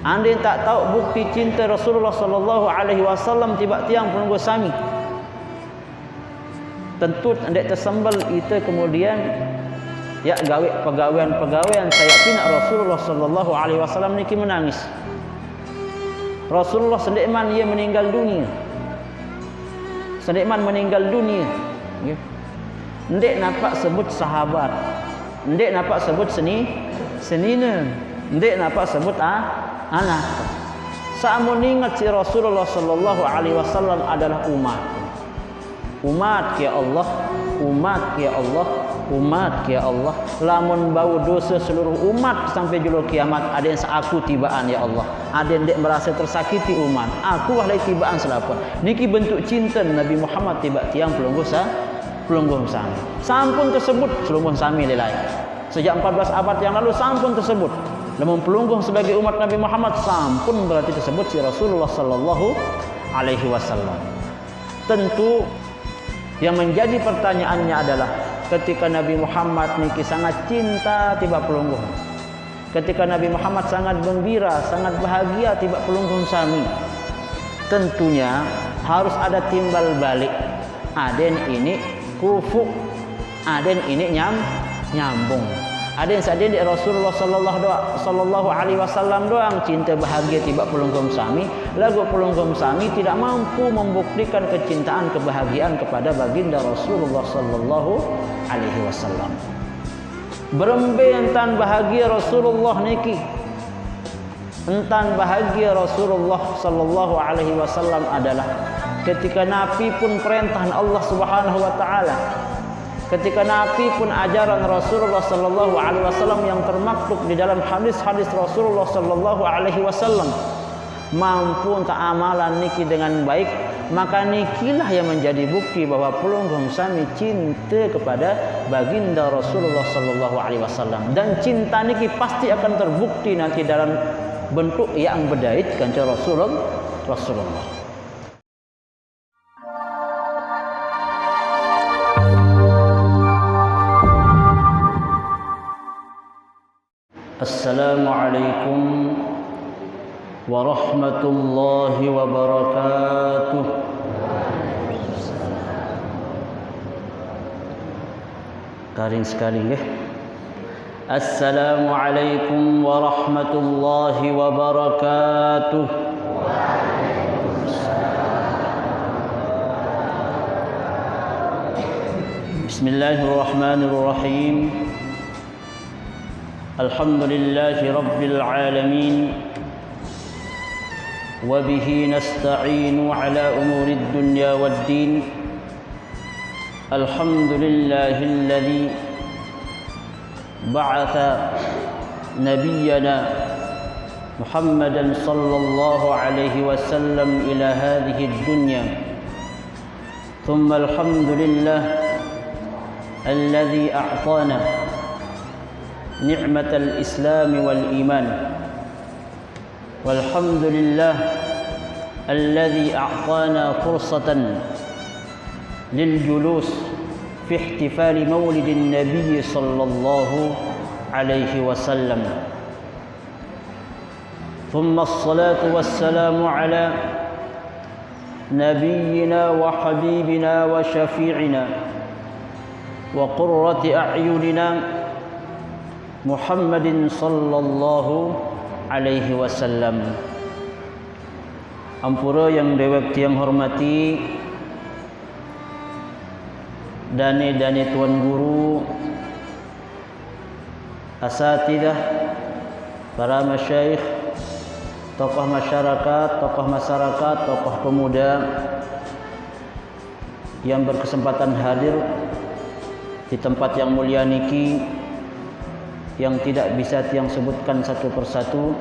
Andai tak tahu bukti cinta Rasulullah sallallahu alaihi wasallam tiba tiang pelunggu sami, tentu andai tersembel itu kemudian ya gawe pegawaian saya pina Rasulullah sallallahu alaihi wasallam niki menangis. Rasulullah sendirian ia meninggal dunia. Sendirian meninggal dunia. Ya. Ndek nampak sebut sahabat. Ndek nampak sebut senina. Ndek nampak sebut anak. Samun ingat si Rasulullah sallallahu alaihi wasallam adalah umat. Umat ya Allah, umat ya Allah, umat ya Allah. Lamun bau dosa seluruh umat sampai julu kiamat, ada yang seaku tibaan ya Allah. Ada yang dek merasa tersakiti umat. Aku wahlai tibaan selapa. Niki bentuk cinta Nabi Muhammad tiba tiang pelungguh sami. Sampun tersebut pelungguh sami lelai. Sejak 14 abad yang lalu sampun tersebut. Lamun pelungguh sebagai umat Nabi Muhammad sampun berarti tersebut si Rasulullah sallallahu alaihi wasallam. Tentu yang menjadi pertanyaannya adalah ketika Nabi Muhammad niki sangat cinta tiba pelungguh. Ketika Nabi Muhammad sangat gembira, sangat bahagia tiba pelungguh sami. Tentunya harus ada timbal balik. Aden ini kufu, aden ini nyambung. Aden saden di Rasulullah sallallahu alaihi wasallam doang cinta bahagia tiba pelungguh sami, lagu pelungguh sami tidak mampu membuktikan kecintaan kebahagiaan kepada baginda Rasulullah sallallahu alaihi wasallam. Berembe entan bahagia Rasulullah niki. Entan bahagia Rasulullah sallallahu alaihi wasallam adalah ketika Nabi pun perintahan Allah Subhanahu wa taala. Ketika Nabi pun ajaran Rasulullah sallallahu alaihi wasallam yang termaktub di dalam hadis-hadis Rasulullah sallallahu alaihi wasallam mampu untuk amalan niki dengan baik, maka nikilah yang menjadi bukti bahwa pelungguh sami cinta kepada baginda Rasulullah sallallahu alaihi wasallam, dan cinta niki pasti akan terbukti nanti dalam bentuk yang berdait kanca Rasulullah. Assalamualaikum warahmatullahi wabarakatuh. Karing sekali ya. Assalamualaikum warahmatullahi wabarakatuh. Bismillahirrahmanirrahim. Alhamdulillahi rabbil alamin. Wa bihi nasta'inu ala umuri dunya waddin. Alhamdulillahilladzi ba'atha nabiyyana Muhammadan sallallahu alaihi wasallam ila hadhihi ad-dunya. Thumma alhamdulillah alladzi a'tana نعمة الإسلام والإيمان. والحمد لله الذي أعطانا فرصة للجلوس في احتفال مولد النبي صلى الله عليه وسلم. ثم الصلاة والسلام على نبينا وحبيبنا وشفيعنا وقرة أعيننا Muhammadin sallallahu alaihi wasallam. Ampura yang dewek tiang hormati, dane tuan guru, asatidah, para masyayikh, tokoh masyarakat, tokoh pemuda yang berkesempatan hadir di tempat yang mulia niki, yang tidak bisa tiang sebutkan satu persatu.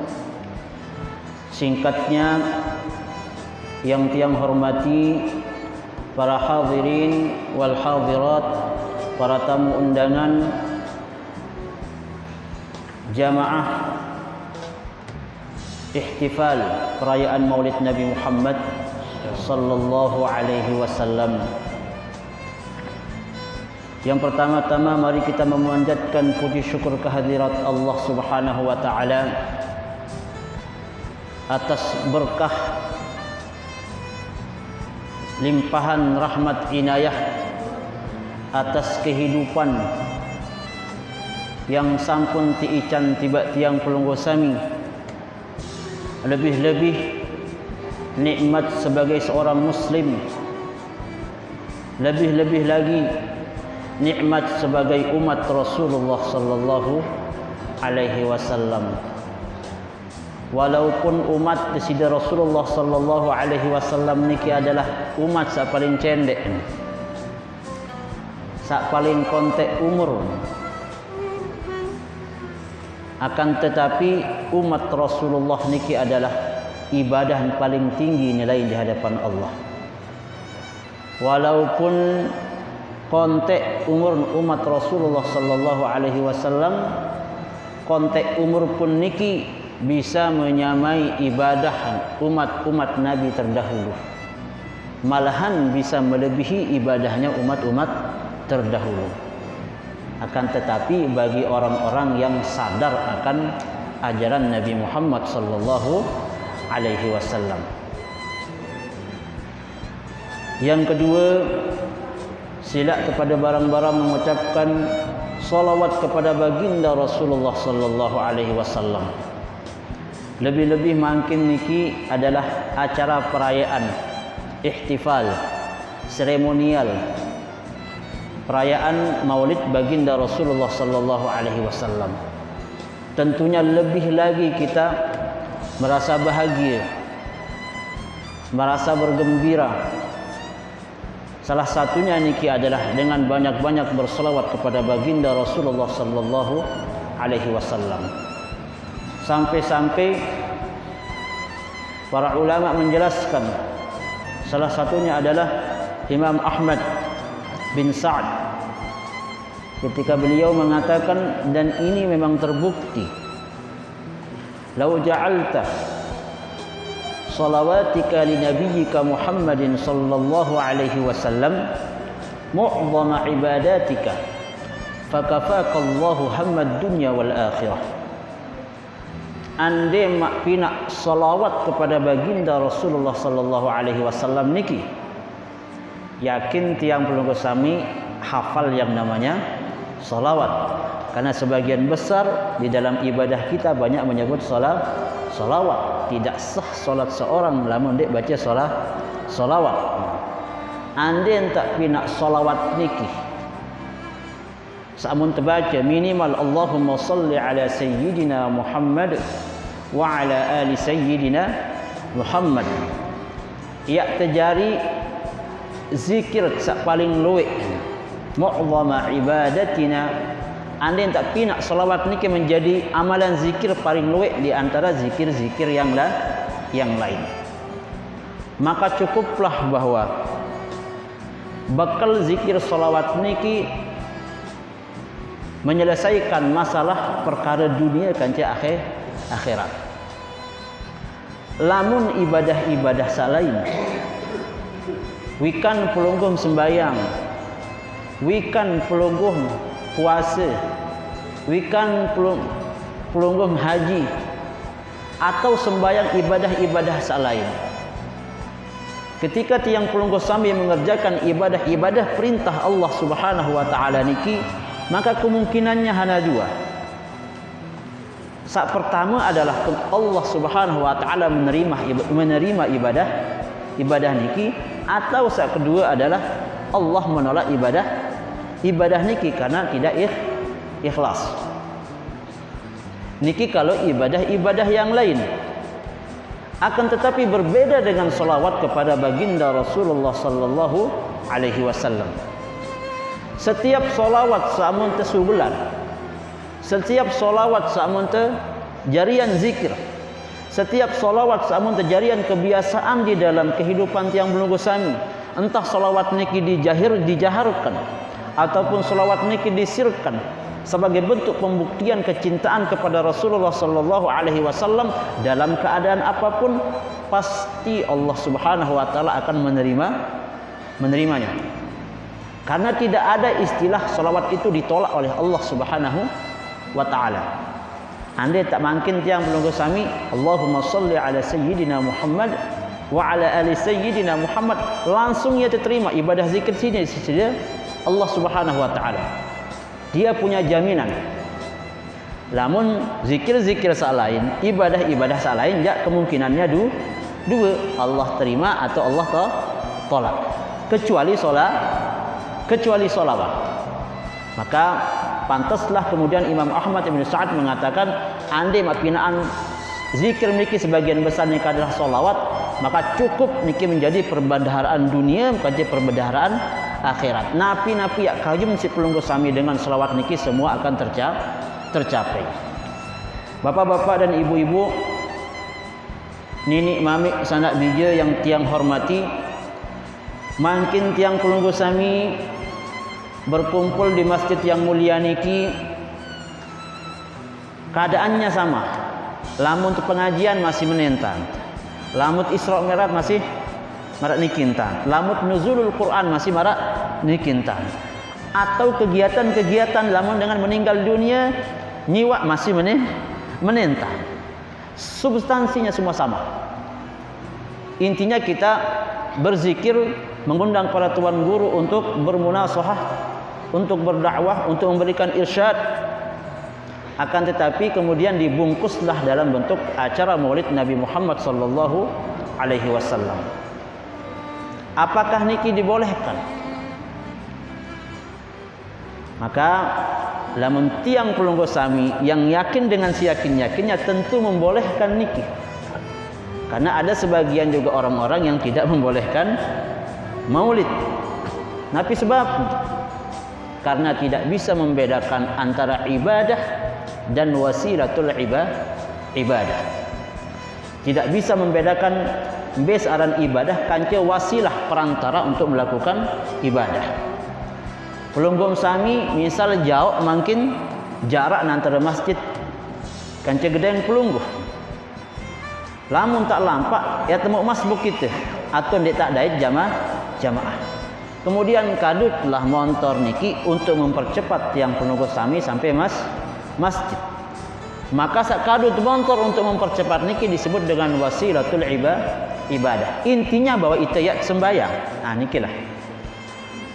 Singkatnya, yang tiang hormati para hadirin wal hadirat, para tamu undangan, jamaah ihtifal perayaan Maulid Nabi Muhammad sallallahu alaihi wasallam. Yang pertama-tama mari kita memanjatkan puji syukur kehadirat Allah Subhanahu wa taala atas berkah limpahan rahmat inayah atas kehidupan yang sampun tiican tiba tiang pelunggu sami, lebih-lebih nikmat sebagai seorang muslim, lebih-lebih lagi nikmat sebagai umat Rasulullah sallallahu alaihi wasallam. Walaupun umat sida Rasulullah sallallahu alaihi wasallam niki adalah umat sak paling cendek, sak paling kontek umur, akan tetapi umat Rasulullah niki adalah ibadah yang paling tinggi nilai di hadapan Allah. Walaupun kontek umur umat Rasulullah sallallahu alaihi wasallam, kontek umur pun niki bisa menyamai ibadah umat-umat Nabi terdahulu. Malahan bisa melebihi ibadahnya umat-umat terdahulu. Akan tetapi bagi orang-orang yang sadar akan ajaran Nabi Muhammad sallallahu alaihi wasallam. Yang kedua, sila kepada barang-barang mengucapkan salawat kepada baginda Rasulullah sallallahu alaihi wasallam. Lebih-lebih makin niki adalah acara perayaan, ihtifal, seremonial, perayaan Maulid baginda Rasulullah sallallahu alaihi wasallam. Tentunya lebih lagi kita merasa bahagia, merasa bergembira. Salah satunya niki adalah dengan banyak-banyak berselawat kepada baginda Rasulullah sallallahu alaihi wasallam. Sampai-sampai para ulama menjelaskan, salah satunya adalah Imam Ahmad bin Sa'ad ketika beliau mengatakan, dan ini memang terbukti, lau ja'alta salawatika li nabiyyika Muhammadin sallallahu alaihi wasallam mu'dhama ibadatika fakafaka Allahu hammad dunya wal akhirah. Ande mak pinak salawat kepada baginda Rasulullah sallallahu alaihi wasallam niki, yakin tiang pelunggu sami hafal yang namanya salawat, karena sebagian besar di dalam ibadah kita banyak menyebut salawat. Tidak sah solat seorang lamun dek baca salawat. Ande tak pinak salawat niki, samun terbaca minimal Allahumma salli ala sayyidina Muhammad wa ala ali sayyidina Muhammad, ia terjadi zikir sak paling luwek mu'dhama ibadatina. Anda tak pinak salawat niki menjadi amalan zikir paling luwek di antara zikir-zikir yang lain, maka cukuplah bahwa bakal zikir salawat niki menyelesaikan masalah perkara dunia kanca akhirat. Lamun ibadah-ibadah salain, wikan pelungguh sembayang, wikan pelungguh puasa, wikan pelungguh haji, atau sembayang ibadah-ibadah salain. Ketika tiang pelungguh sambil mengerjakan ibadah-ibadah perintah Allah Subhanahu wa taala niki, maka kemungkinannya hanya dua. Sak pertama adalah Allah Subhanahu wa taala menerima ibadah niki, atau sak kedua adalah Allah menolak ibadah niki karena tidak ikhlas. Niki kalau ibadah-ibadah yang lain. Akan tetapi berbeda dengan salawat kepada baginda Rasulullah sallallahu alaihi wasallam. Setiap salawat samun tesubulan, setiap salawat samun jarian zikir, setiap salawat samun jarian kebiasaan di dalam kehidupan tiang belunggu sami, entah salawat niki dijaharkan ataupun salawat niki disirkan sebagai bentuk pembuktian kecintaan kepada Rasulullah sallallahu alaihi wasallam, dalam keadaan apapun pasti Allah Subhanahu wa taala akan menerimanya. Karena tidak ada istilah salawat itu ditolak oleh Allah Subhanahu wa taala. Andai tak mungkin tiang pelunggu sami, Allahumma salli ala sayyidina Muhammad wa ala ali sayyidina Muhammad, langsung ia terima ibadah zikir sini saja Allah Subhanahu wa taala. Dia punya jaminan. Namun zikir-zikir selain, ibadah-ibadah selain, ya kemungkinannya dua, Allah terima atau Allah tolak. Kecuali sholawat. Maka pantaslah kemudian Imam Ahmad bin Sa'ad mengatakan, andai mapinaan zikir niki sebagian besar niki adalah sholawat, maka cukup niki menjadi perbendaharaan dunia, menjadi perbendaharaan akhirat. Napi-napi ya kajum si pelunggu sami dengan sholawat niki semua akan tercapai. Bapak-bapak dan ibu-ibu, nini mami sanak bija yang tiang hormati, makin tiang pelunggu sami berkumpul di masjid yang mulia niki keadaannya sama. Lamun untuk pengajian masih menentang, lamun Isra Mi'raj masih marak nikintan, lamun nuzulul Quran masih marak nikintan, atau kegiatan-kegiatan lamun dengan meninggal dunia nyiwa masih menentang. Substansinya semua sama. Intinya kita berzikir, mengundang para tuan guru untuk bermunasahah, untuk berdakwah, untuk memberikan irsyad. Akan tetapi kemudian dibungkuslah dalam bentuk acara Maulid Nabi Muhammad sallallahu alaihi wasallam. Apakah niki dibolehkan? Maka lamun tiang pelunggu sami yang yakin dengan siyakin-yakinnya tentu membolehkan niki. Karena ada sebagian juga orang-orang yang tidak membolehkan Maulid. Tapi sebab karena tidak bisa membedakan antara ibadah dan wasilatul ibadah. Tidak bisa membedakan besaran ibadah kanca wasilah perantara untuk melakukan ibadah. Pelunggu sami misal jauh mungkin jarak antara masjid kanca gedeng pelunggu. Lamun tak lampak ya temu masbuk kita atau ndak tak dait jamaah. Kemudian kadutlah motor niki untuk mempercepat tiang pelunggu sami sampai masjid. Maka sak kadut motor untuk mempercepat niki disebut dengan wasilatul ibadah. Intinya bahwa itu ya sembahyang. Nah nikilah.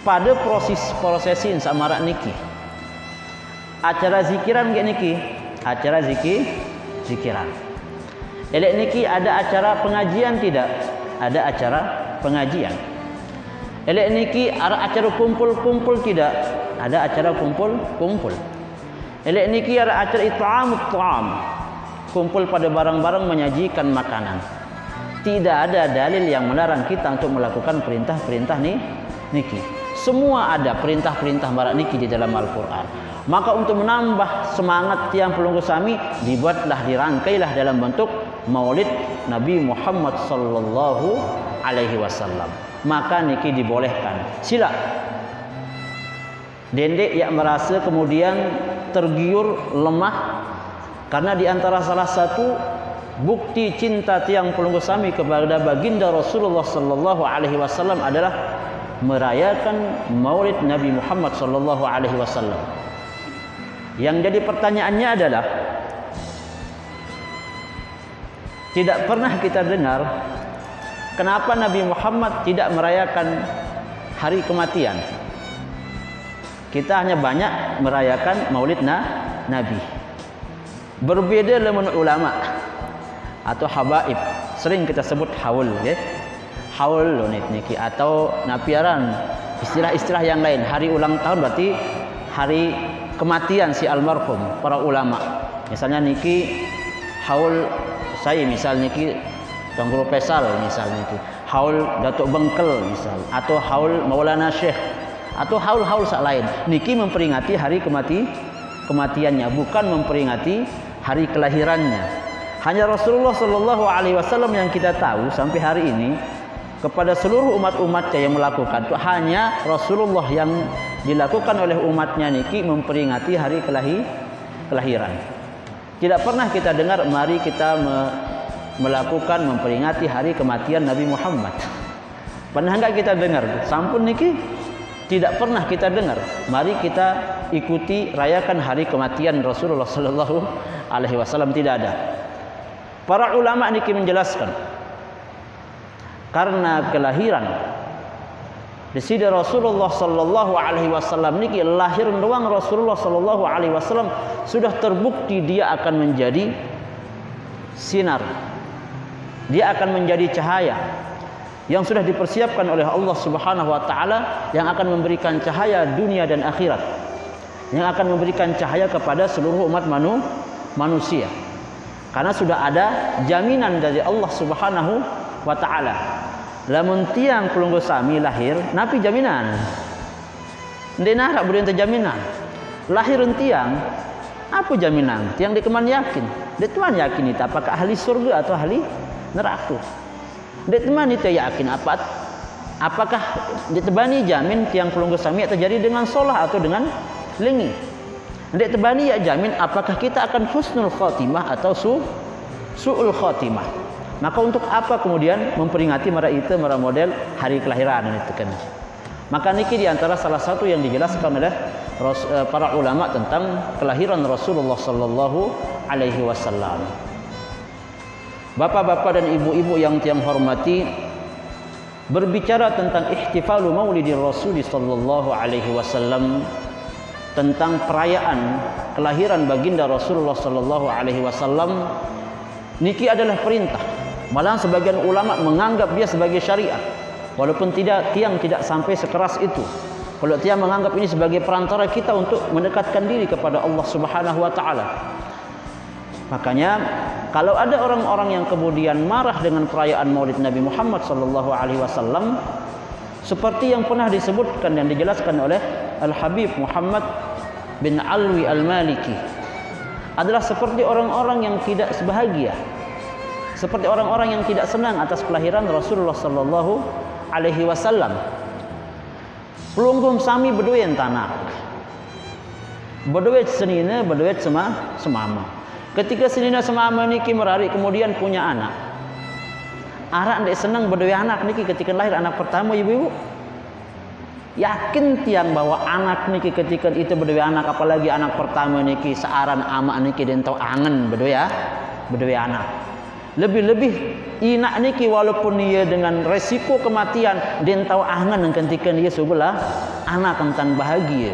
Pada prosesi samarak niki. Acara zikiran gak niki? Acara zikiran. Elek niki ada acara pengajian tidak? Ada acara pengajian. Elek niki ada acara kumpul-kumpul tidak? Ada acara kumpul-kumpul. Elek niki ada acara it'am, kumpul pada barang-barang menyajikan makanan. Tidak ada dalil yang melarang kita untuk melakukan perintah-perintah niki. Semua ada perintah-perintah barak niki di dalam Al-Quran. Maka untuk menambah semangat tiang pelunggu sami, dibuatlah, dirangkailah dalam bentuk Maulid Nabi Muhammad sallallahu alaihi wasallam. Maka niki dibolehkan. Sila. Dendek yang merasa kemudian tergiur, lemah, karena di antara salah satu bukti cinta tiang pelunggu sami kepada baginda Rasulullah sallallahu alaihi wasallam adalah merayakan Maulid Nabi Muhammad sallallahu alaihi wasallam. Yang jadi pertanyaannya adalah, tidak pernah kita dengar kenapa Nabi Muhammad tidak merayakan hari kematian. Kita hanya banyak merayakan Maulid Nabi. Berbeda dengan ulama atau habaib, sering kita sebut haul, ya. Haul niki atau napiaran, istilah-istilah yang lain. Hari ulang tahun berarti hari kematian si almarhum para ulama. Misalnya niki haul saya, misal niki Tuan Guru Pesal, misal niki haul Datuk Bengkel misal, atau haul Maulana Syekh, atau haul-haul sak lain. Niki memperingati hari kematiannya, bukan memperingati hari kelahirannya. Hanya Rasulullah sallallahu alaihi wasallam yang kita tahu sampai hari ini. Kepada seluruh umat-umatnya yang melakukan itu hanya Rasulullah yang dilakukan oleh umatnya niki memperingati hari kelahiran. Tidak pernah kita dengar mari kita melakukan memperingati hari kematian Nabi Muhammad. Pernah enggak kita dengar? Sampun niki tidak pernah kita dengar. Mari kita ikuti rayakan hari kematian Rasulullah sallallahu alaihi wasallam, tidak ada. Para ulama niki menjelaskan karena kelahiran di sini Rasulullah sallallahu alaihi wasallam niki lahir doang Rasulullah sallallahu alaihi wasallam sudah terbukti dia akan menjadi sinar. Dia akan menjadi cahaya yang sudah dipersiapkan oleh Allah Subhanahu wa taala, yang akan memberikan cahaya dunia dan akhirat, yang akan memberikan cahaya kepada seluruh umat manusia. Karena sudah ada jaminan dari Allah Subhanahu wa taala. Lamun tiang pelunggu sami lahir, napi jaminan. Ndek narak boleh jaminan. Lahir tiang, apa jaminan? Tiang dikeman yakin. Dek tuan yakin itu apakah ahli surga atau ahli neraka? Dek teman itu yakin apakah ditebani jamin tiang pelunggu sami terjadi dengan solah atau dengan lingi? Dek tebani ya jamin apakah kita akan husnul khatimah atau su'ul khatimah? Maka untuk apa kemudian memperingati mara model hari kelahiran itu kan? Maka niki diantara salah satu yang dijelaskan oleh para ulama tentang kelahiran Rasulullah sallallahu alaihi wasallam. Bapak-bapak dan ibu-ibu yang tiang hormati, berbicara tentang ihtifalu maulidir Rasul sallallahu alaihi wasallam, tentang perayaan kelahiran baginda Rasulullah sallallahu alaihi wasallam, niki adalah perintah. Malah sebagian ulama menganggap dia sebagai syariat, walaupun tiang tidak sampai sekeras itu. Kalau tiang menganggap ini sebagai perantara kita untuk mendekatkan diri kepada Allah Subhanahu wa taala. Makanya kalau ada orang-orang yang kemudian marah dengan perayaan Maulid Nabi Muhammad sallallahu alaihi wasallam, seperti yang pernah disebutkan dan dijelaskan oleh Al-Habib Muhammad bin Alwi Al-Maliki, adalah seperti orang-orang yang tidak sebahagia, seperti orang-orang yang tidak senang atas kelahiran Rasulullah sallallahu alaihi wasallam. Pelunggum sami berduit tanah, berduit senina, berduit semama. Ketika senina semama niki merari kemudian punya anak, arak ndek senang berduit anak niki ketika lahir anak pertama ibu-ibu. Yakin tiang bahwa anak niki ketika itu berduit anak, apalagi anak pertama niki searan amak niki den tau angen berduit anak. Lebih-lebih inak niki walaupun dia dengan resiko kematian den tau angen ketika dia sebelah anak tentang bahagia.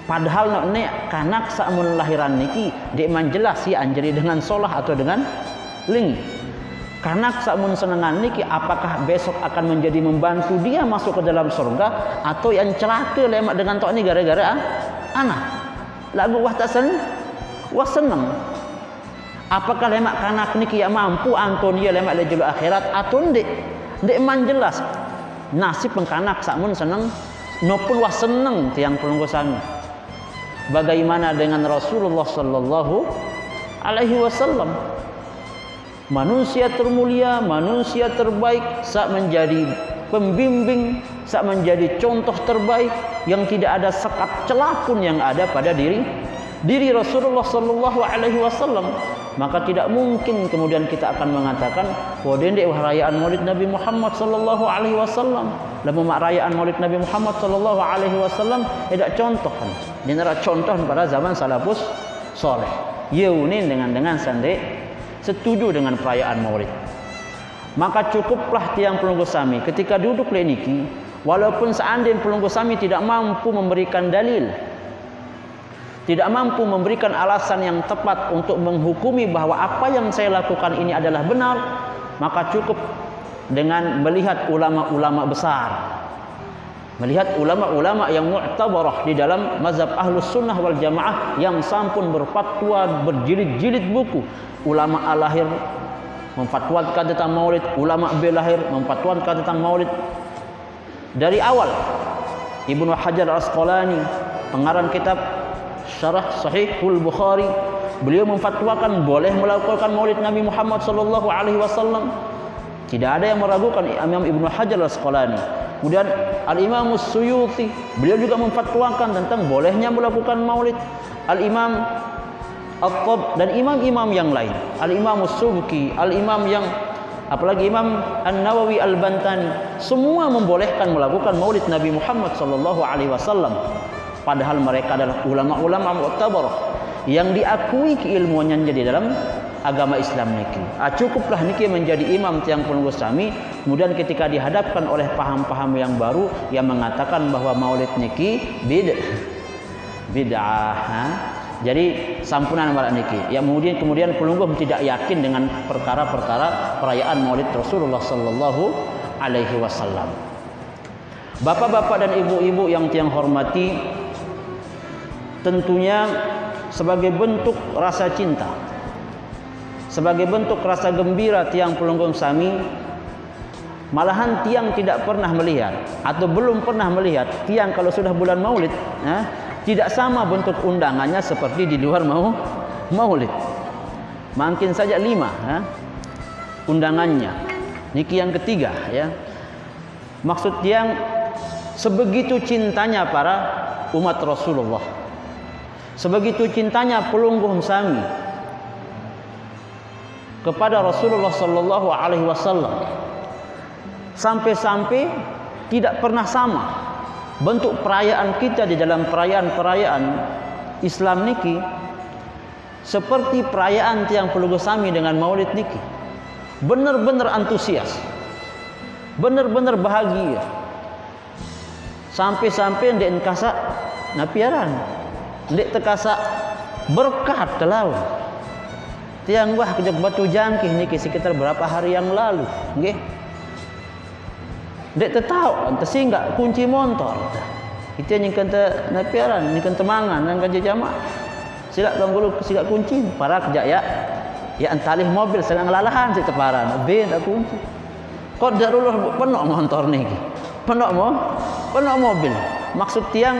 Padahal nek kanak samun lahiran niki dek man jelas ya anjeri dengan solah atau dengan lingi. Kanak samun senengan niki apakah besok akan menjadi membantu dia masuk ke dalam surga atau yang celaka lemak dengan tok ni gara-gara anak. Lagu wah tak seneng. Apakah lemak kanak niki yang mampu Antonia lemak lejul akhirat atau ndek man jelas nasib pengkanak samun seneng nopun wah seneng tiang pelunggu sami. Bagaimana dengan Rasulullah sallallahu alaihi wasallam? Manusia termulia, manusia terbaik, sak menjadi pembimbing, sak menjadi contoh terbaik yang tidak ada sekat celah pun yang ada pada diri Rasulullah sallallahu alaihi wasallam. Maka tidak mungkin kemudian kita akan mengatakan bahwa dendek perayaan Maulid Nabi Muhammad sallallahu alaihi wasallam, lamun perayaan Maulid Nabi Muhammad sallallahu alaihi wasallam tidak contohan. Dinara contoh pada zaman salafus saleh. Yeunin dengan sandek setuju dengan perayaan Maulid. Maka cukuplah tiang pelunggu sami ketika duduk leniki, walaupun seandainya pelunggu sami tidak mampu memberikan dalil, tidak mampu memberikan alasan yang tepat untuk menghukumi bahwa apa yang saya lakukan ini adalah benar, maka cukup dengan melihat ulama-ulama besar, melihat ulama-ulama yang mu'tabarah di dalam mazhab Ahlus Sunnah wal Jamaah yang sampun berfatwa berjilid-jilid buku. Ulama A lahir memfatwakan tentang Maulid, ulama B lahir memfatwakan tentang Maulid. Dari awal Ibnu Hajar Al-Asqalani, pengarang kitab Syarah Sahihul Bukhari, beliau memfatwakan boleh melakukan Maulid Nabi Muhammad sallallahu alaihi wasallam. Tidak ada yang meragukan Imam Ibnu Hajar Al-Asqalani. Kemudian Al-Imam As-Suyuti, beliau juga memfatwakan tentang bolehnya melakukan Maulid. Al-Imam At-Tab dan imam-imam yang lain, Al-Imam As-Subki, Al-Imam yang apalagi Imam An-Nawawi Al-Bantani, semua membolehkan melakukan Maulid Nabi Muhammad sallallahu alaihi wasallam. padahal mereka adalah ulama-ulama mu'tabarah yang diakui keilmuannya di dalam agama Islam niki. Cukuplah niki menjadi imam tiang pelungguh sami. Kemudian ketika dihadapkan oleh paham-paham yang baru yang mengatakan bahwa maulid niki bid'ah. Jadi sampunan marak niki. Ya kemudian pelungguh tidak yakin dengan perkara-perkara perayaan maulid Rasulullah sallallahu alaihi wasallam. Bapak-bapak dan ibu-ibu yang tiang hormati, tentunya sebagai bentuk rasa cinta, sebagai bentuk rasa gembira tiang pelungguh sami, malahan tiang tidak pernah melihat atau belum pernah melihat tiang kalau sudah bulan maulid tidak sama bentuk undangannya seperti di luar maulid. Mungkin saja 5 undangannya. Niki yang ketiga ya. Maksud tiang sebegitu cintanya para umat Rasulullah, sebegitu cintanya pelungguh sami kepada Rasulullah sallallahu alaihi wasallam, sampai-sampai tidak pernah sama bentuk perayaan kita di dalam perayaan-perayaan Islam niki seperti perayaan tiang pelungguh sami dengan maulid niki. Benar-benar antusias, benar-benar bahagia, sampai-sampai ndek kasa napiaran, ndek tekasa berkat telau. Tiang wah kejak batu jangkih niki sekitar berapa hari yang lalu, nggih. Dek tetau tersinggak kunci motor. Itu yang kata napiaran, ni kata mangan nang kerja jamaah. Silak tanggul silak kunci, para kejak ya entalih mobil sedang lalahan si teparan. Ben tak kunci. Kok darulur penuh motor niki. Penuh mobil. Maksud tiang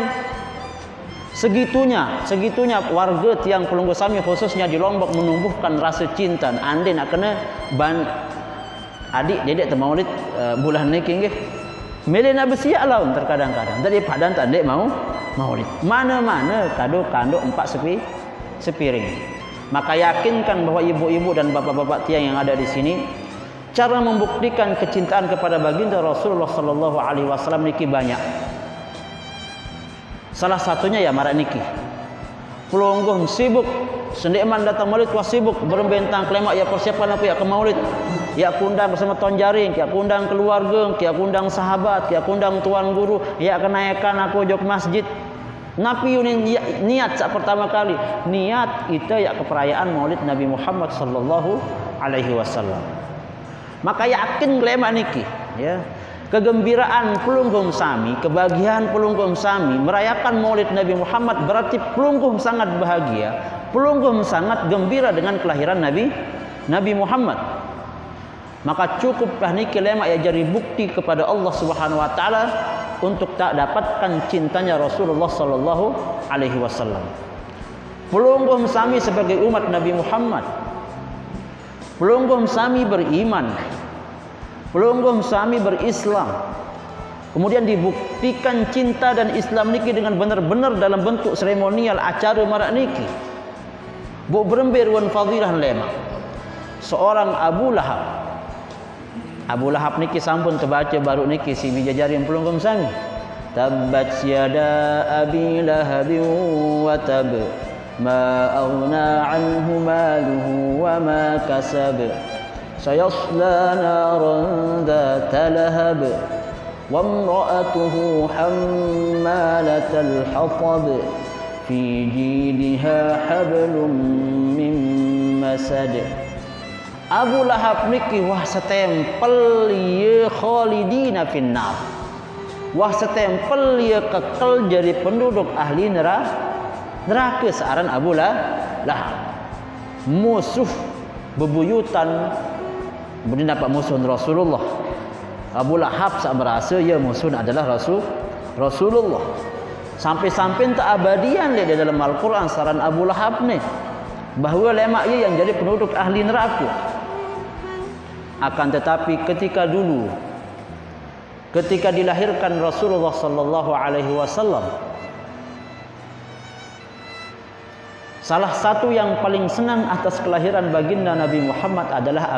segitunya warga tiang pelungguh sami khususnya di Lombok menumbuhkan rasa cinta. Ande nak kena adik dedek maulid bulan niki nggih. Milih nak bersiap laun terkadang-kadang. Jadi padan tak dek mau maulid. Mana-mana kado-kado 4 sepiring. Maka yakinkan bahwa ibu-ibu dan bapak-bapak tiang yang ada di sini, cara membuktikan kecintaan kepada baginda Rasulullah sallallahu alaihi wasallam niki banyak. Salah satunya ya marak niki. Pelungguh sibuk, sendekman datang maulid wah sibuk berbentang kelemak ya persiapan aku ya ke maulid. Ya kundang bersama tuan jaring, ya kundang keluarga, ya kundang sahabat, ya kundang tuan guru, ya kenaikan aku jok masjid. Nabi niat saat pertama kali, niat kita ya keperayaan maulid Nabi Muhammad sallallahu alaihi wasallam. Maka yakin gelema niki, ya. Kegembiraan pelungguh sami, kebahagiaan pelungguh sami merayakan maulid Nabi Muhammad berarti pelungguh sangat bahagia, pelungguh sangat gembira dengan kelahiran Nabi Muhammad. Maka cukuplah niki lemak ya jadi bukti kepada Allah Subhanahu wa taala untuk tak dapatkan cintanya Rasulullah sallallahu alaihi wasallam. Pelungguh sami sebagai umat Nabi Muhammad, pelungguh sami beriman, pelungguh sami berislam. Kemudian dibuktikan cinta dan Islam niki dengan benar-benar dalam bentuk seremonial acara marak niki. Bu berembir wan fadilah lemak. Seorang Abu Lahab niki sampun terbaca baru niki si bijajari yang pelungguh sami. Tabbat yada abi lahabin wa tab ma aghna anhu maluhu wa ma kasab sayasla naran dhata lahab wa imra'atuhu hammalatal hatab fi jidha hablum min masad. Abu Lahab niki wah setempel ye khalidina finnar. Wah setempel ye kekal jadi penduduk ahli neraka searan Abu Lahab. Musuh bebuyutan kemudian dapat musuh Rasulullah. Abu Lahab sak berasa ya musuh adalah Rasulullah. Sampai-sampai tak abadian di dalam Al-Quran saran Abu Lahab ni bahawa lemak ia yang jadi penduduk ahli neraka. Akan tetapi ketika dilahirkan Rasulullah sallallahu alaihi wasallam, salah satu yang paling senang atas kelahiran baginda Nabi Muhammad adalah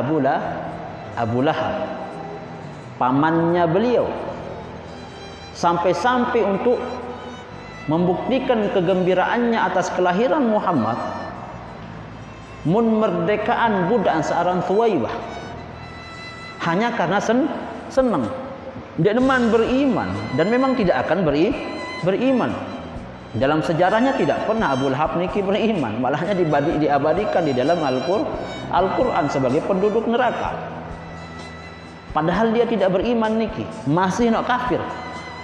Abu Lahab, pamannya beliau. Sampai-sampai untuk membuktikan kegembiraannya atas kelahiran Muhammad, mun merdekaan budak seorang Thuwaibah, hanya karena senang. Dia deman beriman dan memang tidak akan beriman. Dalam sejarahnya tidak pernah Abu Lahab niki beriman, malahnya diabadikan di dalam Al-Quran sebagai penduduk neraka. Padahal dia tidak beriman niki, masih nak kafir.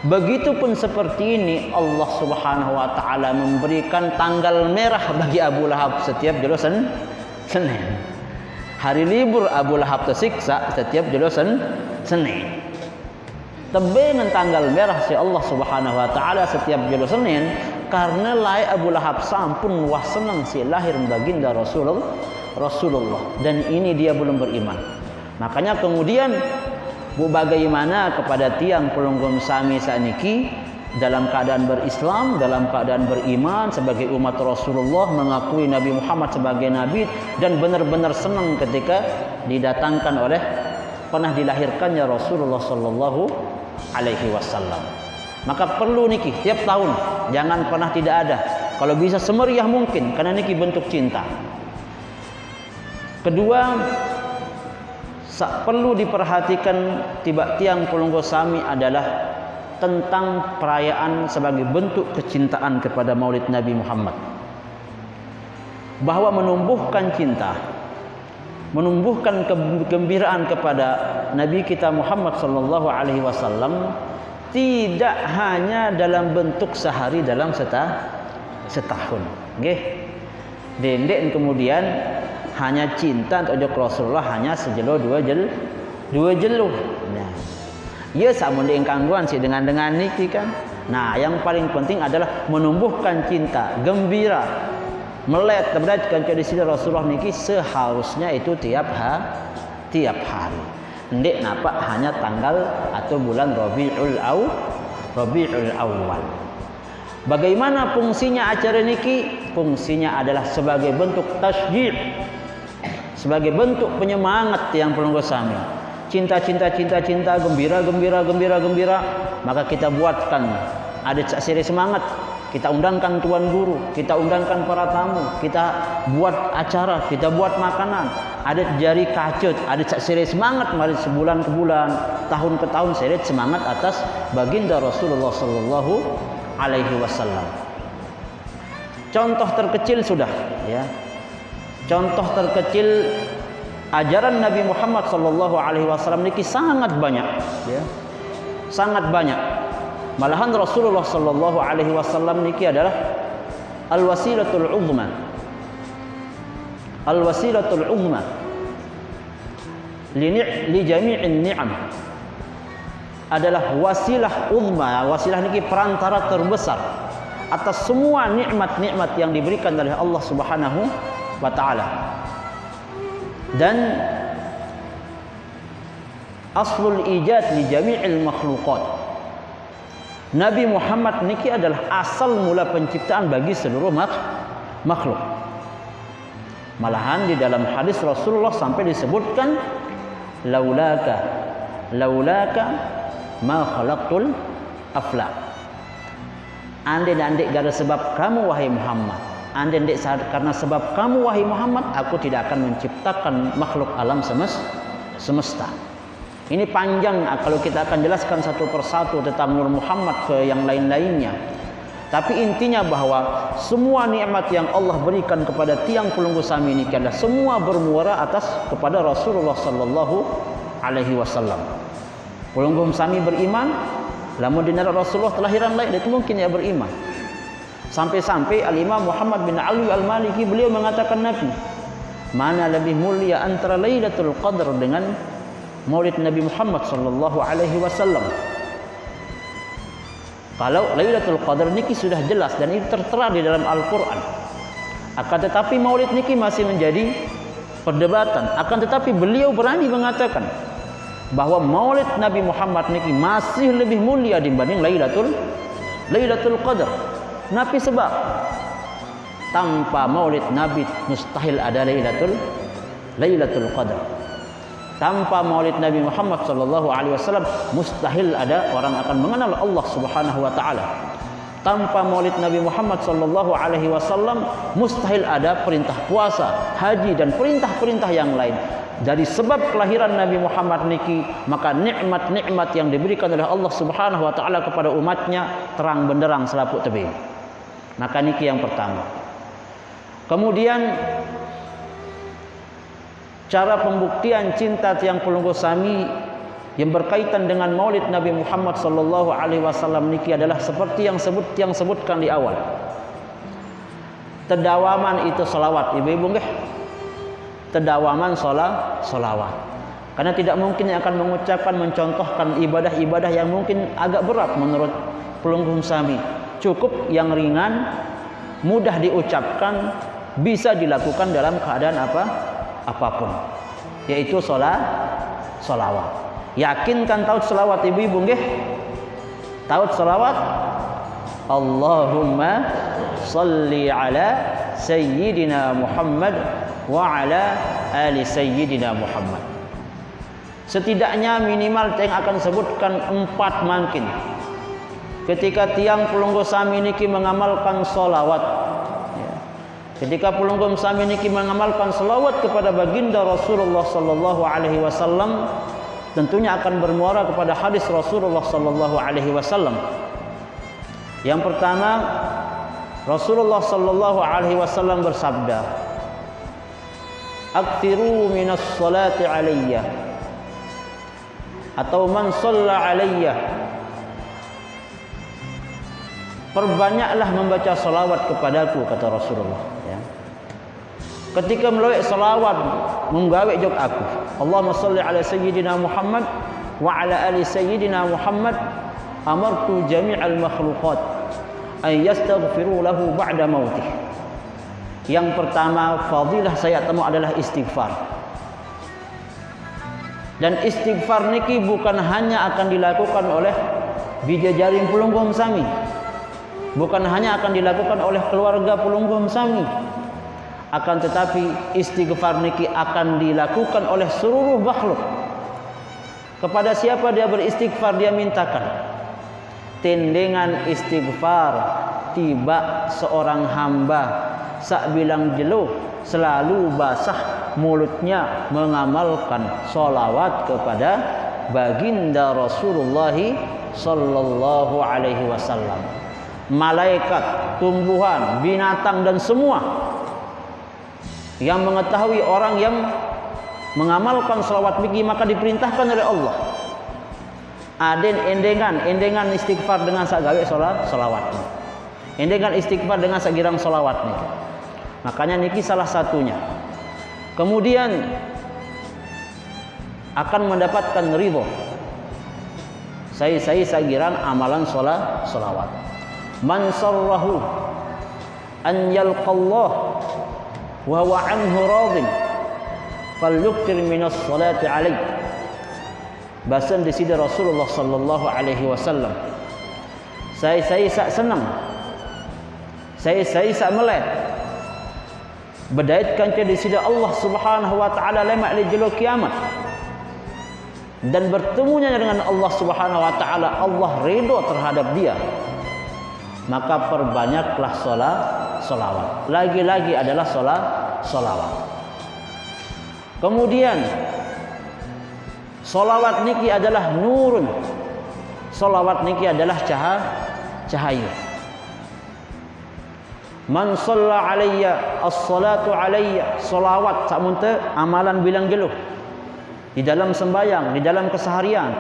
Begitupun seperti ini Allah Subhanahu wa taala memberikan tanggal merah bagi Abu Lahab setiap jolo Senin. Hari libur Abu Lahab tersiksa setiap jolo Senin. Tebengan tanggal merah si Allah Subhanahu wa taala setiap jolo Senin karena lai Abu Lahab sampun wah senang si lahir baginda Rasulullah dan ini dia belum beriman. Makanya kemudian bu bagaimana kepada tiang pelunggum sami saniki dalam keadaan berislam, dalam keadaan beriman sebagai umat Rasulullah, mengakui Nabi Muhammad sebagai nabi dan benar-benar senang ketika didatangkan oleh pernah dilahirkannya Rasulullah sallallahu alaihi wasallam. Maka perlu niki tiap tahun, jangan pernah tidak ada. Kalau bisa semeriah mungkin karena niki bentuk cinta. Kedua, perlu diperhatikan tiang pelunggu sami adalah tentang perayaan sebagai bentuk kecintaan kepada Maulid Nabi Muhammad. Bahwa menumbuhkan cinta, menumbuhkan kegembiraan kepada Nabi kita Muhammad sallallahu alaihi wasallam tidak hanya dalam bentuk sehari dalam setahun. Nggih. Dendek kemudian hanya cinta untuk Rasulullah hanya sejelo dua jelo. Nah, ia sama dengan gangguan sih dengan niki kan. Nah, yang paling penting adalah menumbuhkan cinta, gembira, melet terberatkan ke di sini Rasulullah niki seharusnya itu tiap hari. Ndek napa hanya tanggal atau bulan Rabiul Awal. Bagaimana fungsinya acara niki? Fungsinya adalah sebagai bentuk tasjid, sebagai bentuk penyemangat yang pelunggu sami. Cinta, gembira. Maka kita buatkan ada seri semangat. Kita undangkan tuan guru, kita undangkan para tamu, kita buat acara, kita buat makanan. Ada jari kacut, ada seri semangat mari sebulan ke bulan, tahun ke tahun seri semangat atas baginda Rasulullah sallallahu alaihi wasallam. Contoh terkecil sudah ya. Contoh terkecil ajaran Nabi Muhammad sallallahu alaihi wasallam niki sangat banyak ya. Sangat banyak. Malahan Rasulullah sallallahu alaihi wasallam niki adalah al-wasilatul uzma. Al-wasilatul uzma li jami'in ni'am. Adalah wasilah uzma, wasilah niki perantara terbesar atas semua nikmat-nikmat yang diberikan oleh Allah Subhanahu wa taala. Dan aslul ijad li jami'il makhluqat. Nabi Muhammad niki adalah asal mula penciptaan bagi seluruh makhluk. Malahan di dalam hadis Rasulullah sampai disebutkan laulaka ma khalaqtul aflaq. Andai gara sebab kamu wahai Muhammad, andai karena sebab kamu wahai Muhammad, aku tidak akan menciptakan makhluk alam semesta. Ini panjang kalau kita akan jelaskan satu persatu tentang Nur Muhammad ke yang lain-lainnya. Tapi intinya bahwa semua nikmat yang Allah berikan kepada tiang pelunggu sami ini adalah semua bermuara atas kepada Rasulullah sallallahu alaihi wasallam. Pelunggu sami beriman, lamun dinara Rasulullah telahiran lain itu mungkin ya beriman. Sampai-sampai Al-Imam Muhammad bin Ali Al-Maliki beliau mengatakan Nabi, mana lebih mulia antara Lailatul Qadar dengan Maulid Nabi Muhammad sallallahu alaihi wasallam. Kalau Lailatul Qadar niki sudah jelas dan itu tertera di dalam Al-Qur'an. Akan tetapi Maulid niki masih menjadi perdebatan. Akan tetapi beliau berani mengatakan bahwa Maulid Nabi Muhammad niki masih lebih mulia dibanding Lailatul Qadar. Nabi sebab tanpa Maulid Nabi mustahil ada Lailatul Qadar. Tanpa Maulid Nabi Muhammad sallallahu alaihi wasallam mustahil ada orang akan mengenal Allah Subhanahu wa taala. Tanpa maulid Nabi Muhammad sallallahu alaihi wasallam mustahil ada perintah puasa, haji dan perintah-perintah yang lain. Dari sebab kelahiran Nabi Muhammad niki, maka nikmat-nikmat yang diberikan oleh Allah Subhanahu wa taala kepada umatnya terang benderang selaput tebing. Maka niki yang pertama. Kemudian cara pembuktian cinta tiang Pelunggu Sami yang berkaitan dengan maulid Nabi Muhammad sallallahu alaihi wasallam niki adalah seperti yang sebutkan di awal. Tedawaman itu selawat, ibu-ibu nggih. Tedawaman selawat. Karena tidak mungkin yang akan mengucapkan, mencontohkan ibadah-ibadah yang mungkin agak berat menurut Pelunggu Sami. Cukup yang ringan, mudah diucapkan, bisa dilakukan dalam keadaan apapun. Yaitu selawat. Yakin kan tahu selawat ibu-ibu nggih? Tahu selawat? Allahumma salli ala sayyidina Muhammad wa ala ali sayyidina Muhammad. Setidaknya minimal yang akan sebutkan 4 mangkin. Ketika tiang Pelunggu Sami niki mengamalkan selawat, ketika Pelunggu Sami niki mengamalkan selawat kepada baginda Rasulullah sallallahu alaihi wasallam, tentunya akan bermuara kepada hadis Rasulullah sallallahu alaihi wasallam. Yang pertama, Rasulullah sallallahu alaihi wasallam bersabda, "Aktsiru minas salati alayya." Atau man shalla alayya. Perbanyaklah membaca salawat kepadaku, kata Rasulullah, ya. Ketika melalui salawat menggawe jok aku, Allahumma salli ala sayyidina Muhammad wa ala ali sayyidina Muhammad, amartu jami'al makhluqat ay yastaghfiru lahu ba'da mautih. Yang pertama, fadilah saya temu adalah istighfar. Dan istighfar niki bukan hanya akan dilakukan oleh bijajaring Pelunggu Sami, bukan hanya akan dilakukan oleh keluarga Pelunggu Sami, akan tetapi istighfar niki akan dilakukan oleh seluruh makhluk. Kepada siapa dia beristighfar, dia mintakan. Tendengan istighfar tiba seorang hamba sak bilang jelo selalu basah mulutnya mengamalkan solawat kepada baginda Rasulullah sallallahu alaihi wasallam. Malaikat, tumbuhan, binatang dan semua yang mengetahui orang yang mengamalkan salawat biki, maka diperintahkan oleh Allah aden endengan istighfar dengan sak gawe salawat, endengan istighfar dengan sak girang salawat nih. Makanya niki salah satunya. Kemudian akan mendapatkan ridho. Saya girang amalan salawat. Man sarrahu an yalqallah wa huwa anhu radin falyukthir minas salati alaihi. Bahasan di sini Rasulullah sallallahu alaihi wasallam. Saya sak senang. Saya sak melek. Berdaitkan ke di sini Allah Subhanahu wa taala lemak di jelo kiamat. Dan bertemunya dengan Allah Subhanahu wa taala, Allah ridho terhadap dia. Maka perbanyaklah salawat. Lagi-lagi adalah salawat. Kemudian salawat niki adalah nurun. Salawat niki adalah cahaya. Man shalla alayya as-salatu alayya, salawat samunte amalan bilang jeluh di dalam sembahyang, di dalam keseharian.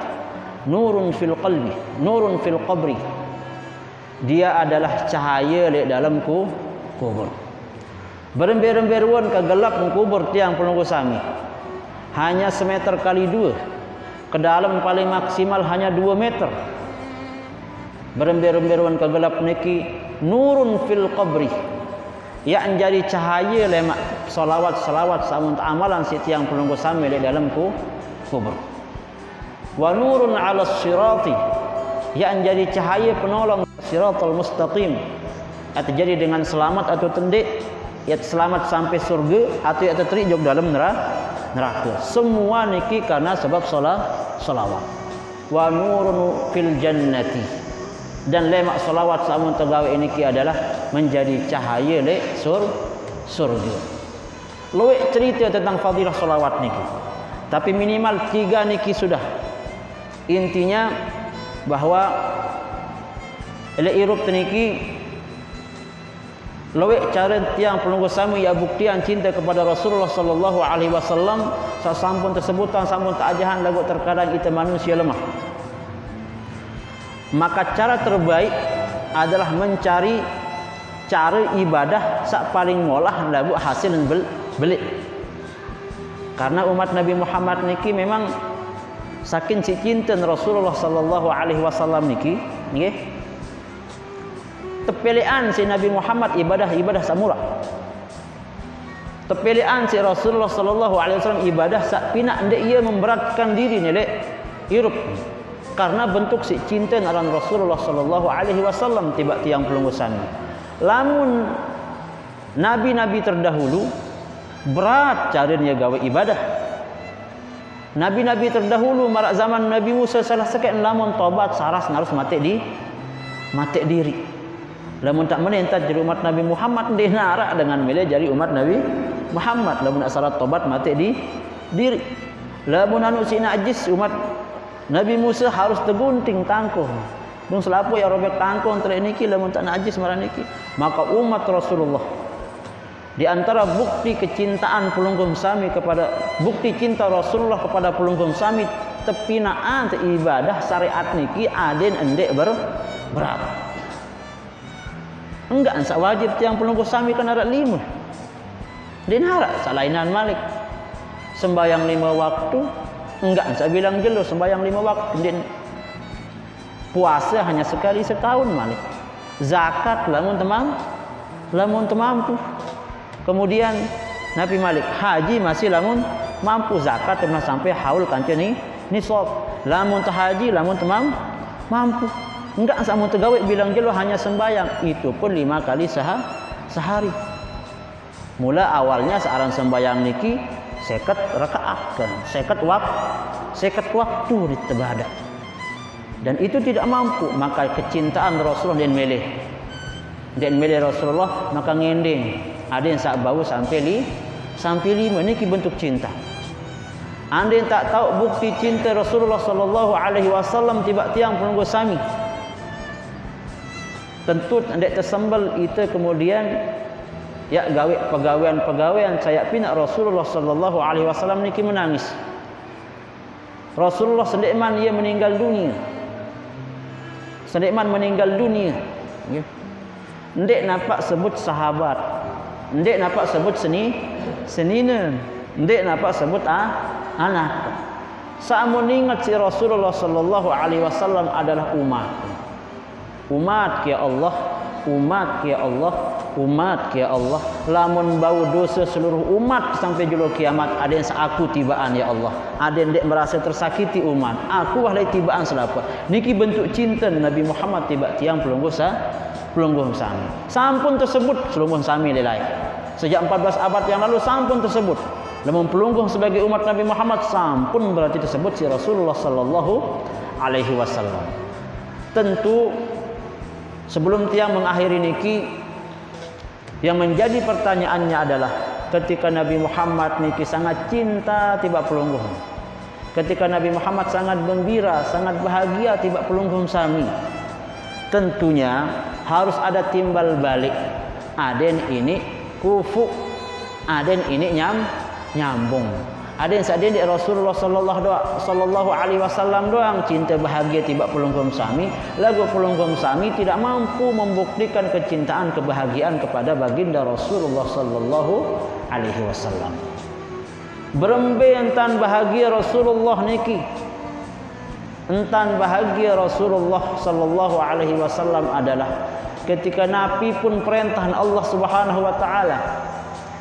Nurun fil qalbi, nurun fil qabri. Dia adalah cahaya di dalam kubur. Berember-emberuan kegelap kubur tiang Pelunggu Sami. Hanya semeter kali 2. Ke dalam paling maksimal hanya 2 meter. Berember-emberuan kegelap niki nurun fil qabri. Yang jadi cahaya lemak salawat samun amalan si tiang Pelunggu Sami di dalam kubur. Wa nurun 'ala sirati. Yang jadi cahaya penolong siratal mustaqim. Atau jadi dengan selamat atau tendik, ya selamat sampai surga atau ya terjog dalam neraka. Semua niki karena sebab salawat. Wa nurun fil jannati. dan lemak selawat samun tegawe niki adalah menjadi cahaya le surga. Luwih cerita tentang fadilah selawat niki, tapi minimal 3 niki sudah. Intinya bahwa ele irup niki luwih cara tiang pelungguh sami ya buktian cinta kepada Rasulullah sallallahu alaihi wasallam sasampun tersebutan sampun taajahan lagu terkadang kita manusia lemah. Maka cara terbaik adalah mencari cara ibadah sak paling molah lagu hasil belik. Karena umat Nabi Muhammad niki memang saking si cinta Rasulullah sallallahu alaihi wasallam niki nggih. Tepelean si Nabi Muhammad ibadah samula. Tepelean si Rasulullah sallallahu alaihi wasallam ibadah sak pina ndek ia memberatkan diri nilai irup. Karena bentuk si cinta aran Rasulullah sallallahu alaihi wasallam tiba tiang pelunggusan. Lamun nabi-nabi terdahulu berat caranya gawe ibadah. Nabi-nabi terdahulu marak zaman Nabi Musa salah sekali lamun tobat saras harus mati diri. Lamun tak menentat jadi umat Nabi Muhammad dia narak dengan milih jadi umat Nabi Muhammad. Lamun nak syarat tobat mati di diri. Lamun anu si najis umat Nabi Musa harus tegunting tangkuh. Dung selapu ya robek tangkuh antara niki lamun tak najis marah niki. Maka umat Rasulullah di antara bukti kecintaan pelungguh sami kepada bukti cinta Rasulullah kepada pelungguh sami tepinaan ibadah syariat niki aden endek berat. Enggak ansa wajib tiang pelungguh sami kan ada 5. Din harak salainan malik. Sembayang 5 waktu enggak saya bilang jelas sembahyang 5 waktu din puasa hanya sekali setahun malik. Zakat lamun temampu. Kemudian Nabi Malik haji masih lamun mampu, zakat pernah sampai haul kanca ni nisab. Lamun haji lamun mampu. Enggak samun tegawe bilang jelas hanya sembahyang itu pun 5 kali sehari. Mula awalnya searan sembahyang niki 50 rakaat kan 50 waktu ditebadah dan itu tidak mampu, maka kecintaan Rasulullah dan milih Rasulullah maka ngending ada yang sak bau sampai 5 niki bentuk cinta. Anda yang tak tahu bukti cinta Rasulullah sallallahu alaihi wasallam tiba tiang pelungguh sami tentu anda tersembel itu kemudian ya gawe pegawaian saya pina Rasulullah sallallahu alaihi wasallam niki menangis. Rasulullah sendekman ia meninggal dunia. Ndek nampak sebut sahabat. Ndek nampak sebut senina. Ndek nampak sebut anak. Samun ingat si Rasulullah sallallahu alaihi wasallam adalah umat ya Allah. Umat ya Allah, lamun bau dosa seluruh umat sampai julu kiamat ada yang seaku tibaan ya Allah, ada yang merasa tersakiti umat aku wahlai tibaan selapa niki bentuk cinta Nabi Muhammad tiba tiang pelungguh sami sampun tersebut pelungguh sami lelai sejak 14 abad yang lalu sampun tersebut lamun pelungguh sebagai umat Nabi Muhammad sampun berarti tersebut si Rasulullah sallallahu alaihi wasallam. Tentu sebelum tiang mengakhiri niki yang menjadi pertanyaannya adalah ketika Nabi Muhammad niki sangat cinta tiba pelungguh. Ketika Nabi Muhammad sangat gembira, sangat bahagia tiba pelungguh sami. Tentunya harus ada timbal balik. Aden ini kufu, aden ini nyambung. Ada yang sadin di Rasulullah sallallahu alaihi wasallam doang cinta bahagia tiba pelungguh sami, lagu pelungguh sami tidak mampu membuktikan kecintaan kebahagiaan kepada baginda Rasulullah sallallahu alaihi wasallam. Berembe entan bahagia Rasulullah niki. Entan bahagia Rasulullah sallallahu alaihi wasallam adalah ketika Nabi pun perintahan Allah Subhanahu wa taala.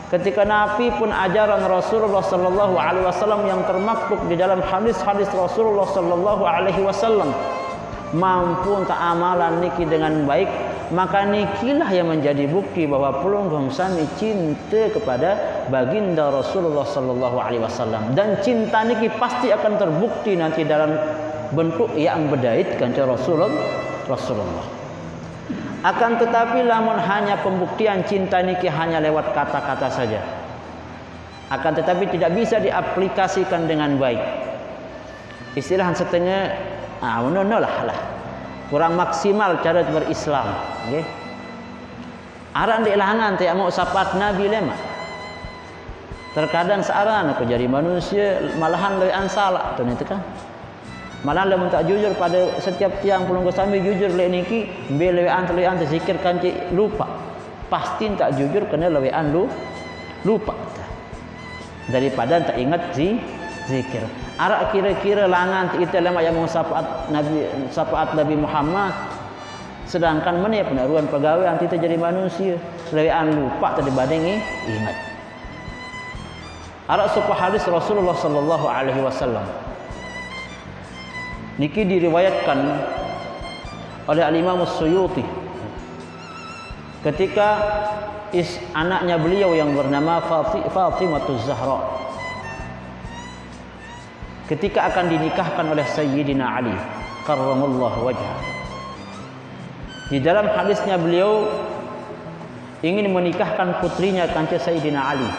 Ketika Nabi pun ajaran Rasulullah sallallahu alaihi wasallam yang termaktub di dalam hadis-hadis Rasulullah sallallahu alaihi wasallam mampu tak amalan niki dengan baik, maka nikilah yang menjadi bukti bahwa pelungguh sami cinta kepada baginda Rasulullah sallallahu alaihi wasallam, dan cinta niki pasti akan terbukti nanti dalam bentuk yang berdait kanca Rasulullah. Akan tetapi lamun hanya pembuktian cinta niki hanya lewat kata-kata saja, akan tetapi tidak bisa diaplikasikan dengan baik. Istilah setengah lah kurang maksimal cara berislam, nggih. Aran diilangan teh mau sapat Nabi lema. Terkadang searan aku jadi manusia malahan leuan salah tuh itu kan. Malah lamun tak jujur pada setiap tiang pulunggu sami jujur le niki be leuan zikir kanci lupa. Pasti tak jujur kena leuan lupa. Daripada tak ingat zikir. Arak kira-kira langan kita lama yang mau syafaat Nabi Muhammad. Sedangkan mana ya penaruhan pegawai anti kita jadi manusia leuan lupa tadi badengi ingat. Arak sebuah hadis Rasulullah sallallahu alaihi wasallam. Niki diriwayatkan oleh Al-Imam As-Suyuti ketika anaknya beliau yang bernama Fatimah Zahra ketika akan dinikahkan oleh Sayyidina Ali karramallahu wajhah. Di dalam hadisnya beliau ingin menikahkan putrinya kanca Sayyidina Ali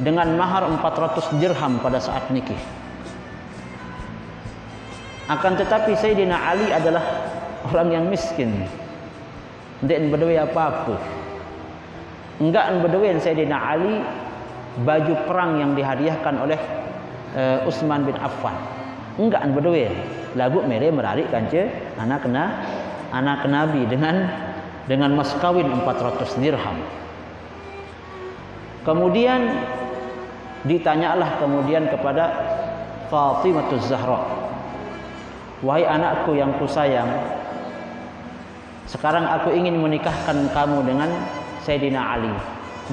dengan mahar 400 dirham pada saat nikah. Akan tetapi Sayyidina Ali adalah orang yang miskin. Tidak berdua apa-apa. Enggak berdua Sayyidina Ali baju perang yang dihadiahkan oleh Utsman bin Affan. Enggak berdua. Lagu mere merarik kanca anak Nabi dengan mas kawin 400 dirham. Kemudian ditanyalah kemudian kepada Fatimah Zahra, wahai anakku yang kusayang, sekarang aku ingin menikahkan kamu dengan Sayyidina Ali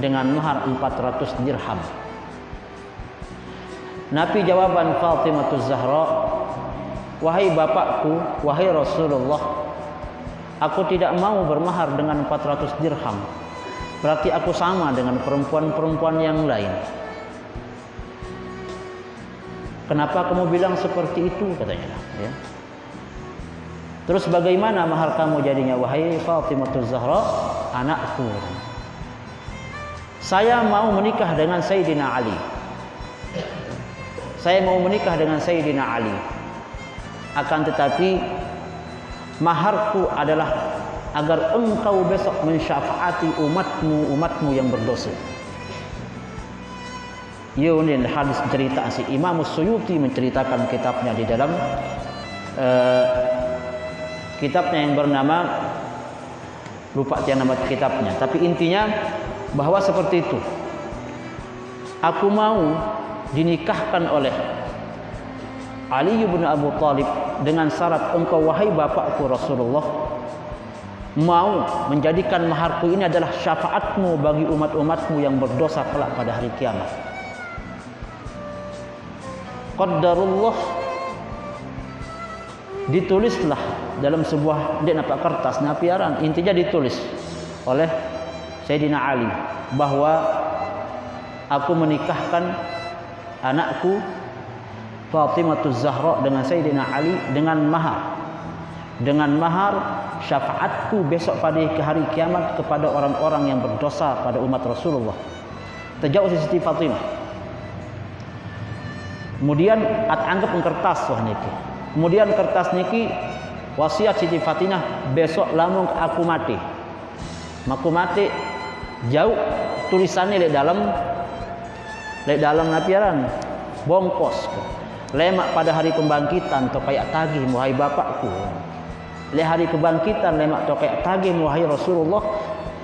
dengan mahar 400 dirham. Nabi jawaban Fatimah Zahra, wahai bapakku, wahai Rasulullah, aku tidak mau bermahar dengan 400 dirham. Berarti aku sama dengan perempuan-perempuan yang lain. Kenapa kamu bilang seperti itu, katanya ya. Terus bagaimana mahar kamu jadinya, wahai Fatimah Zahra, anakku? Saya mau menikah dengan Sayyidina Ali. Saya mau menikah dengan Sayyidina Ali. Akan tetapi maharku adalah agar engkau besok mensyafaati umatmu yang berdosa. Ini hadis cerita si Imam Suyuti menceritakan kitabnya di dalam kitabnya yang bernama, lupa tiang nama kitabnya, tapi intinya bahwa seperti itu. Aku mau dinikahkan oleh Ali bin Abi Thalib dengan syarat engkau wahai bapakku Rasulullah mau menjadikan maharku ini adalah syafaatmu bagi umat-umatmu yang berdosa kelak pada hari kiamat. Qaddarullah, ditulislah dalam sebuah kertas napiaran, intinya ditulis oleh Sayyidina Ali bahwa aku menikahkan anakku Fatimah Zahra dengan Sayyidina Ali dengan mahar syafaatku besok pada hari kiamat kepada orang-orang yang berdosa pada umat Rasulullah. Terjauh Siti Fatimah. Kemudian anggap kertas wah niki. Kemudian kertas niki wasiat Siti Fatimah, besok lamun aku mati. Maku mati jauh tulisannya di dalam napiaran bongkos. Lemak pada hari pembangkitan to kayak tagih wahai bapakku. Le hari kebangkitan lemak to kayak tagih wahai Rasulullah.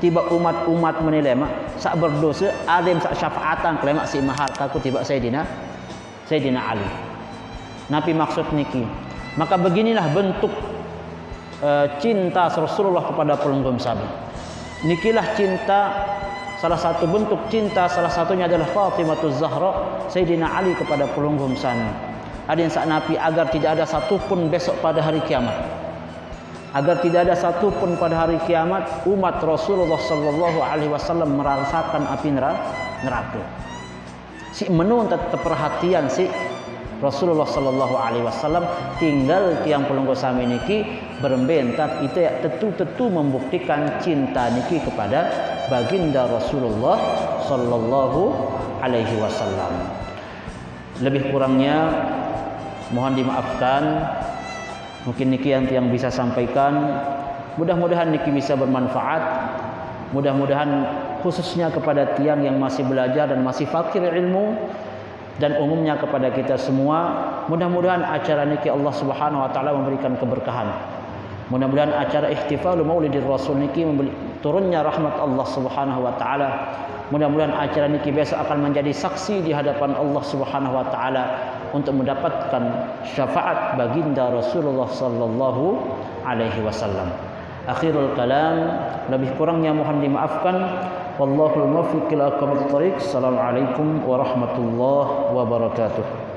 Tiba umat menilema sak berdosa ada yang sak syafaatan lemak si mahar kaku tiba Sayyidina Ali. Nabi maksud niki. Maka beginilah bentuk cinta Rasulullah kepada pelunggum sabi. Nikilah cinta, salah satu bentuk cinta, salah satunya adalah Fatimah Zahra, Sayyidina Ali kepada pelunggum sabi. Ada yang sak Nabi agar tidak ada satupun besok pada hari kiamat. Agar tidak ada satupun pada hari kiamat umat Rasulullah sallallahu alaihi wasallam merasakan api neraka. Si menun tetap perhatian si Rasulullah sallallahu alaihi wasallam tinggal tiang pelungguh sami niki berbentak itu ya tentu membuktikan cinta niki kepada baginda Rasulullah sallallahu alaihi wasallam. Lebih kurangnya mohon dimaafkan. Mungkin niki yang bisa sampaikan. Mudah-mudahan niki bisa bermanfaat. Mudah-mudahan khususnya kepada tiang yang masih belajar dan masih fakir ilmu, dan umumnya kepada kita semua, mudah-mudahan acara niki Allah Subhanahu wa taala memberikan keberkahan. Mudah-mudahan acara ihtifal Maulidir Rasul niki turunnya rahmat Allah Subhanahu wa taala. Mudah-mudahan acara niki besok akan menjadi saksi di hadapan Allah Subhanahu wa taala untuk mendapatkan syafaat baginda Rasulullah sallallahu alaihi wasallam. Akhirul kalam, lebih kurangnya mohon dimaafkan. Wallahul muwaffiq ila aqwamit thoriq. Assalamualaikum warahmatullahi wabarakatuh.